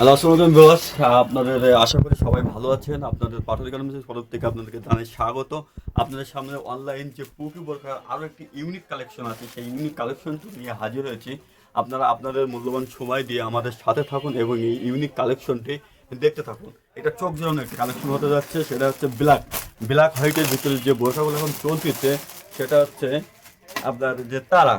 Hello, আসসালামু আলাইকুম viewers. আপনাদের আশা করি সবাই ভালো আছেন। আপনাদের পাঠালি গার্মেন্টসের তরফ থেকে আপনাদেরকে জানাই স্বাগত। আপনাদের সামনে অনলাইন যে পুকি বোরখার আরও একটি ইউনিক কালেকশন আছে, সেই ইউনিক কালেকশনটি নিয়ে হাজির হয়েছি। আপনারা আপনাদের মূল্যবান সময় দিয়ে আমাদের সাথে থাকুন এবং এই ইউনিক কালেকশনটি দেখতে থাকুন। এটা চোখ জোড়ানো একটি কালেকশন হতে যাচ্ছে, সেটা হচ্ছে ব্ল্যাক হোয়াইটের ভিতরে যে বোরখাগুলো এখন চলতিছে সেটা হচ্ছে আপনার যে তারা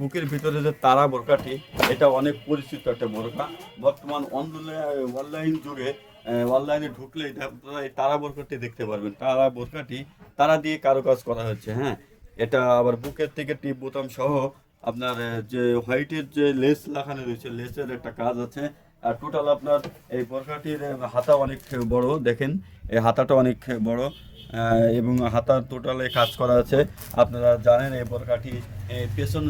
বুকের ভিতরে যে তারা বোরকাটি, এটা অনেক পরিচিত একটা বোরকা। বর্তমান অনলাইন যুগে অনলাইনে ঢুকলেই আপনারা এই তারা বোরকাটি দেখতে পারবেন। তারা বোরকাটি তারা দিয়ে কারুকাজ করা হচ্ছে। হ্যাঁ, এটা আবার বুকের থেকে টিপ বোতাম সহ আপনার যে হোয়াইটের যে লেস লাগানো রয়েছে, লেসের একটা কাজ আছে। আর টোটাল আপনার এই বোরকাটির হাতা অনেক বড়, দেখেন এই হাতাটা অনেক বড় এবং হাতার টোটালে কাজ করা আছে। আপনারা জানেন এই বোরকাটি পেছন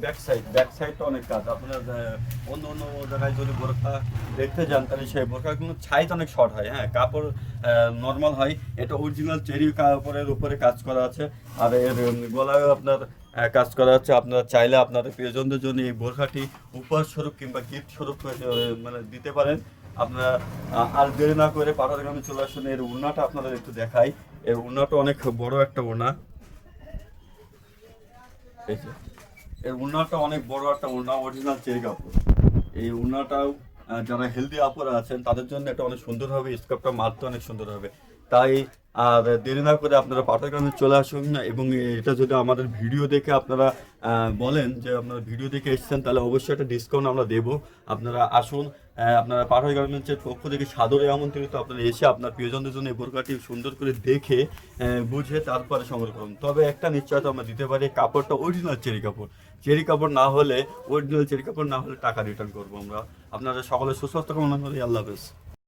ব্যাক সাইডটা অনেক কাজ। আপনারা অন্য অন্য জায়গায় যদি বোরকা দেখতে যান তাহলে সেই বোরকাগুলো সাইজ অনেক শর্ট হয়। হ্যাঁ, কাপড় নর্মাল হয়। এটা অরিজিনাল চেরি কাপড়ের উপরে কাজ করা আছে। আর এর গলায় আপনার কাজ করা হচ্ছে। আপনারা চাইলে আপনাদের প্রিয়জনদের জন্য এই বোরকাটি উপহার স্বরূপ কিংবা গিফট স্বরূপ মানে দিতে পারেন। আপনারা আর দেরি না করে পাঠাগ্রামে চলে আসুন। এর উড়নাটা আপনাদের একটু দেখাই। এর উড়নাটা অনেক বড় একটা উড়না। এই যে এর উড়নাটা অনেক বড় একটা উড়না, অরিজিনাল চেরি কাপড়। এই উড়নাটাও যারা হেলদি আপুরা আছেন তাদের জন্য এটা অনেক সুন্দর হবে, স্কার্ফটা মারতে অনেক সুন্দর হবে। তাই আর দেরি না করে আপনারা পাঠাগ্রামে চলে আসুন। এবং এটা যদি আমাদের ভিডিও দেখে আপনারা বলেন যে আপনারা ভিডিও দেখে এসেছেন, তাহলে অবশ্যই একটা ডিসকাউন্ট আমরা দেবো। আপনারা আসুন। আপনারা পাঠাই গার্মেন্টসের পক্ষ থেকে সাদরে আমন্ত্রিত। আপনারা এসে আপনার প্রিয়জনদের জন্য এই বোরকাটি সুন্দর করে দেখে বুঝে তারপরে সংগ্রহ করুন। তবে একটা নিশ্চয়তা আমরা দিতে পারি, কাপড়টা অরিজিনাল চেরি কাপড় না হলে, অরিজিনাল চেরি কাপড় না হলে টাকা রিটার্ন করবো আমরা। আপনারা সকলে সুস্বাস্থ্য কামনা করি। আল্লাহ হাফেজ।